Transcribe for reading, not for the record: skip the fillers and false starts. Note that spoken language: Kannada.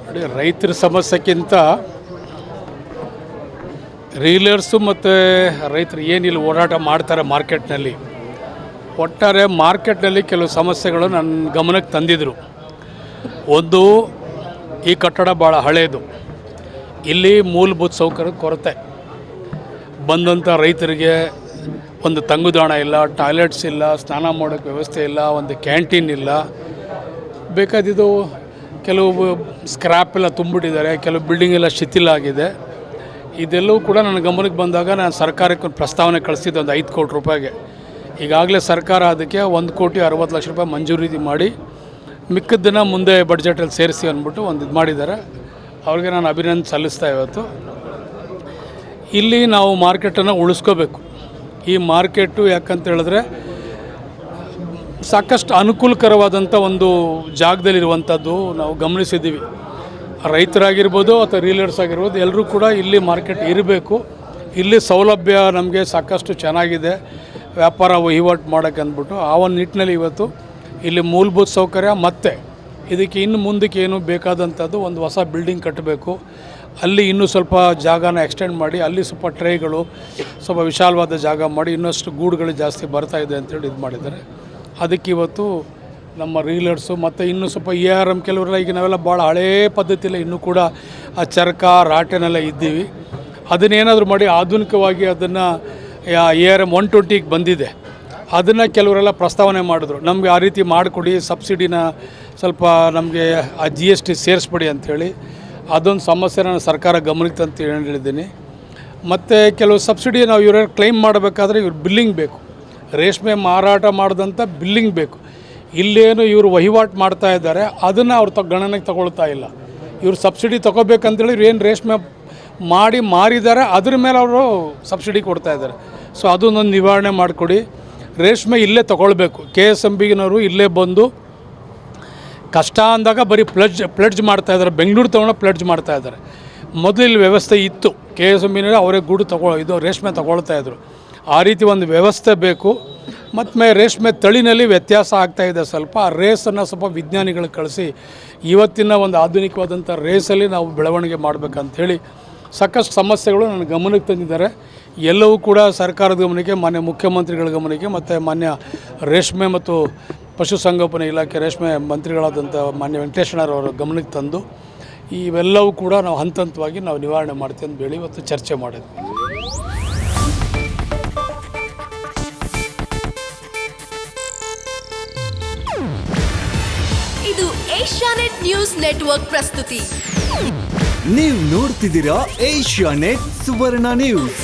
ನೋಡಿ, ರೈತರ ಸಮಸ್ಯೆಕ್ಕಿಂತ ರೀಲರ್ಸು ಮತ್ತು ರೈತರು ಏನಿಲ್ಲ ಓಡಾಟ ಮಾಡ್ತಾರೆ ಮಾರ್ಕೆಟ್ನಲ್ಲಿ. ಒಟ್ಟಾರೆ ಮಾರ್ಕೆಟ್ನಲ್ಲಿ ಕೆಲವು ಸಮಸ್ಯೆಗಳು ನನ್ನ ಗಮನಕ್ಕೆ ತಂದಿದ್ದರು. ಒಂದು, ಈ ಕಟ್ಟಡ ಭಾಳ ಹಳೆಯದು, ಇಲ್ಲಿ ಮೂಲಭೂತ ಸೌಕರ್ಯದ ಕೊರತೆ. ಬಂದಂಥ ರೈತರಿಗೆ ಒಂದು ತಂಗುದಾಣ ಇಲ್ಲ, ಟಾಯ್ಲೆಟ್ಸ್ ಇಲ್ಲ, ಸ್ನಾನ ಮಾಡೋಕ್ಕೆ ವ್ಯವಸ್ಥೆ ಇಲ್ಲ, ಒಂದು ಕ್ಯಾಂಟೀನ್ ಇಲ್ಲ. ಬೇಕಾದಿದ್ದು ಕೆಲವು ಸ್ಕ್ರ್ಯಾಪ್ ಎಲ್ಲ ತುಂಬಿಟ್ಟಿದ್ದಾರೆ, ಕೆಲವು ಬಿಲ್ಡಿಂಗ್ ಎಲ್ಲ ಶಿಥಿಲ ಆಗಿದೆ. ಇದೆಲ್ಲವೂ ಕೂಡ ನನ್ನ ಗಮನಕ್ಕೆ ಬಂದಾಗ ನಾನು ಸರ್ಕಾರಕ್ಕೆ ಒಂದು ಪ್ರಸ್ತಾವನೆ ಕಳಿಸಿದ್ದೆ, ಒಂದು 5 ಕೋಟಿ ರೂಪಾಯಿಗೆ. ಈಗಾಗಲೇ ಸರ್ಕಾರ ಅದಕ್ಕೆ 1,60,00,000 ರೂಪಾಯಿ ಮಂಜೂರಿ ಮಾಡಿ ಮಿಕ್ಕಿದ್ದನ್ನು ಮುಂದೆ ಬಡ್ಜೆಟಲ್ಲಿ ಸೇರಿಸಿ ಅಂದ್ಬಿಟ್ಟು ಒಂದು ಇದು ಮಾಡಿದ್ದಾರೆ. ಅವ್ರಿಗೆ ನಾನು ಅಭಿನಂದನೆ ಸಲ್ಲಿಸ್ತಾ. ಇವತ್ತು ಇಲ್ಲಿ ನಾವು ಮಾರ್ಕೆಟನ್ನು ಉಳಿಸ್ಕೋಬೇಕು. ಈ ಮಾರ್ಕೆಟು ಯಾಕಂತ ಹೇಳಿದ್ರೆ ಸಾಕಷ್ಟು ಅನುಕೂಲಕರವಾದಂಥ ಒಂದು ಜಾಗದಲ್ಲಿರುವಂಥದ್ದು ನಾವು ಗಮನಿಸಿದ್ದೀವಿ. ರೈತರಾಗಿರ್ಬೋದು ಅಥವಾ ರೀಲರ್ಸ್ ಆಗಿರ್ಬೋದು, ಎಲ್ಲರೂ ಕೂಡ ಇಲ್ಲಿ ಮಾರ್ಕೆಟ್ ಇರಬೇಕು. ಇಲ್ಲಿ ಸೌಲಭ್ಯ ನಮಗೆ ಸಾಕಷ್ಟು ಚೆನ್ನಾಗಿದೆ ವ್ಯಾಪಾರ ವಹಿವಾಟು ಮಾಡೋಕ್ಕೆ ಅಂದ್ಬಿಟ್ಟು. ಆ ಒಂದು ನಿಟ್ಟಿನಲ್ಲಿ ಇವತ್ತು ಇಲ್ಲಿ ಮೂಲಭೂತ ಸೌಕರ್ಯ ಮತ್ತು ಇದಕ್ಕೆ ಇನ್ನು ಮುಂದಕ್ಕೆ ಏನು ಬೇಕಾದಂಥದ್ದು ಒಂದು ಹೊಸ ಬಿಲ್ಡಿಂಗ್ ಕಟ್ಟಬೇಕು. ಅಲ್ಲಿ ಇನ್ನೂ ಸ್ವಲ್ಪ ಜಾಗನ ಎಕ್ಸ್ಟೆಂಡ್ ಮಾಡಿ ಅಲ್ಲಿ ಸ್ವಲ್ಪ ಟ್ರೇಗಳು, ಸ್ವಲ್ಪ ವಿಶಾಲವಾದ ಜಾಗ ಮಾಡಿ ಇನ್ನಷ್ಟು ಗೂಡುಗಳು ಜಾಸ್ತಿ ಬರ್ತಾಯಿದೆ ಅಂತೇಳಿ ಇದು ಮಾಡಿದ್ದಾರೆ. ಅದಕ್ಕೆ ಇವತ್ತು ನಮ್ಮ ರೀಲರ್ಸು ಮತ್ತು ಇನ್ನೂ ಸ್ವಲ್ಪ ARM ಕೆಲವರೆಲ್ಲ ಈಗ ನಾವೆಲ್ಲ ಭಾಳ ಹಳೇ ಪದ್ಧತಿಯಲ್ಲಿ ಇನ್ನೂ ಕೂಡ ಆ ಚರಕ ರಾಟೆನೆಲ್ಲ ಇದ್ದೀವಿ. ಅದನ್ನೇನಾದರೂ ಮಾಡಿ ಆಧುನಿಕವಾಗಿ ಅದನ್ನು ARM 120ಗೆ ಬಂದಿದೆ, ಅದನ್ನು ಕೆಲವರೆಲ್ಲ ಪ್ರಸ್ತಾವನೆ ಮಾಡಿದ್ರು. ನಮಗೆ ಆ ರೀತಿ ಮಾಡಿಕೊಡಿ, ಸಬ್ಸಿಡಿನ ಸ್ವಲ್ಪ ನಮಗೆ ಆ GST ಸೇರಿಸ್ಬಿಡಿ ಅಂಥೇಳಿ. ಅದೊಂದು ಸಮಸ್ಯೆ ನಾನು ಸರ್ಕಾರ ಗಮನಕ್ಕೆ ಅಂತ ಹೇಳಿದ್ದೀನಿ. ಮತ್ತು ಕೆಲವು ಸಬ್ಸಿಡಿ ನಾವು ಇವ್ರ ಕ್ಲೈಮ್ ಮಾಡಬೇಕಾದ್ರೆ ಇವ್ರು ಬಿಲ್ಲಿಂಗ್ ಬೇಕು, ರೇಷ್ಮೆ ಮಾರಾಟ ಮಾಡಿದಂಥ ಬಿಲ್ಲಿಂಗ್ ಬೇಕು. ಇಲ್ಲೇನು ಇವರು ವಹಿವಾಟು ಮಾಡ್ತಾ ಇದ್ದಾರೆ ಅದನ್ನು ಅವ್ರು ಗಣನೆಗೆ ತಗೊಳ್ತಾ ಇಲ್ಲ. ಇವರು ಸಬ್ಸಿಡಿ ತೊಗೋಬೇಕಂತೇಳಿ ಇವ್ರು ಏನು ರೇಷ್ಮೆ ಮಾಡಿ ಮಾರಿದ್ದಾರೆ ಅದ್ರ ಮೇಲೆ ಅವರು ಸಬ್ಸಿಡಿ ಕೊಡ್ತಾ ಇದ್ದಾರೆ. ಸೊ ಅದನ್ನೊಂದು ನಿವಾರಣೆ ಮಾಡಿಕೊಡಿ. ರೇಷ್ಮೆ ಇಲ್ಲೇ ತೊಗೊಳ್ಬೇಕು. KSMBನವರು ಇಲ್ಲೇ ಬಂದು ಕಷ್ಟ ಅಂದಾಗ ಬರೀ ಪ್ಲಡ್ಜ್ ಮಾಡ್ತಾಯಿದ್ದಾರೆ. ಬೆಂಗಳೂರು ತೊಗೊಂಡು ಪ್ಲಡ್ಜ್ ಮಾಡ್ತಾಯಿದ್ದಾರೆ. ಮೊದಲು ಇಲ್ಲಿ ವ್ಯವಸ್ಥೆ ಇತ್ತು, KSMBನಲ್ಲಿ ಅವರೇ ಗೂಡು ಇದು ರೇಷ್ಮೆ ತೊಗೊಳ್ತಾಯಿದ್ರು. ಆ ರೀತಿ ಒಂದು ವ್ಯವಸ್ಥೆ ಬೇಕು. ಮತ್ತು ರೇಷ್ಮೆ ತಳಿನಲ್ಲಿ ವ್ಯತ್ಯಾಸ ಆಗ್ತಾಯಿದೆ ಸ್ವಲ್ಪ. ಆ ರೇಸನ್ನು ಸ್ವಲ್ಪ ವಿಜ್ಞಾನಿಗಳಿಗೆ ಕಳಿಸಿ ಇವತ್ತಿನ ಒಂದು ಆಧುನಿಕವಾದಂಥ ರೇಸಲ್ಲಿ ನಾವು ಬೆಳವಣಿಗೆ ಮಾಡಬೇಕಂಥೇಳಿ ಸಾಕಷ್ಟು ಸಮಸ್ಯೆಗಳು ನನ್ನ ಗಮನಕ್ಕೆ ತಂದಿದ್ದಾರೆ. ಎಲ್ಲವೂ ಕೂಡ ಸರ್ಕಾರದ ಗಮನಕ್ಕೆ, ಮಾನ್ಯ ಮುಖ್ಯಮಂತ್ರಿಗಳ ಗಮನಕ್ಕೆ ಮತ್ತು ಮಾನ್ಯ ರೇಷ್ಮೆ ಮತ್ತು ಪಶುಸಂಗೋಪನೆ ಇಲಾಖೆ ರೇಷ್ಮೆ ಮಂತ್ರಿಗಳಾದಂಥ ಮಾನ್ಯ ವೆಂಕಟೇಶ್ವರವರ ಗಮನಕ್ಕೆ ತಂದು ಇವೆಲ್ಲವೂ ಕೂಡ ನಾವು ಹಂತ ಹಂತವಾಗಿ ನಾವು ನಿವಾರಣೆ ಮಾಡ್ತೀವಿ ಅಂತ ಹೇಳಿ ಇವತ್ತು ಚರ್ಚೆ ಮಾಡಿದ್ವಿ. ಇದು ಏಷ್ಯಾನೆಟ್ ನ್ಯೂಸ್ ನೆಟ್ವರ್ಕ್ ಪ್ರಸ್ತುತಿ. ನೀವು ನೋಡ್ತಿದ್ದೀರಾ ಏಷ್ಯಾನೆಟ್ ಸುವರ್ಣ ನ್ಯೂಸ್.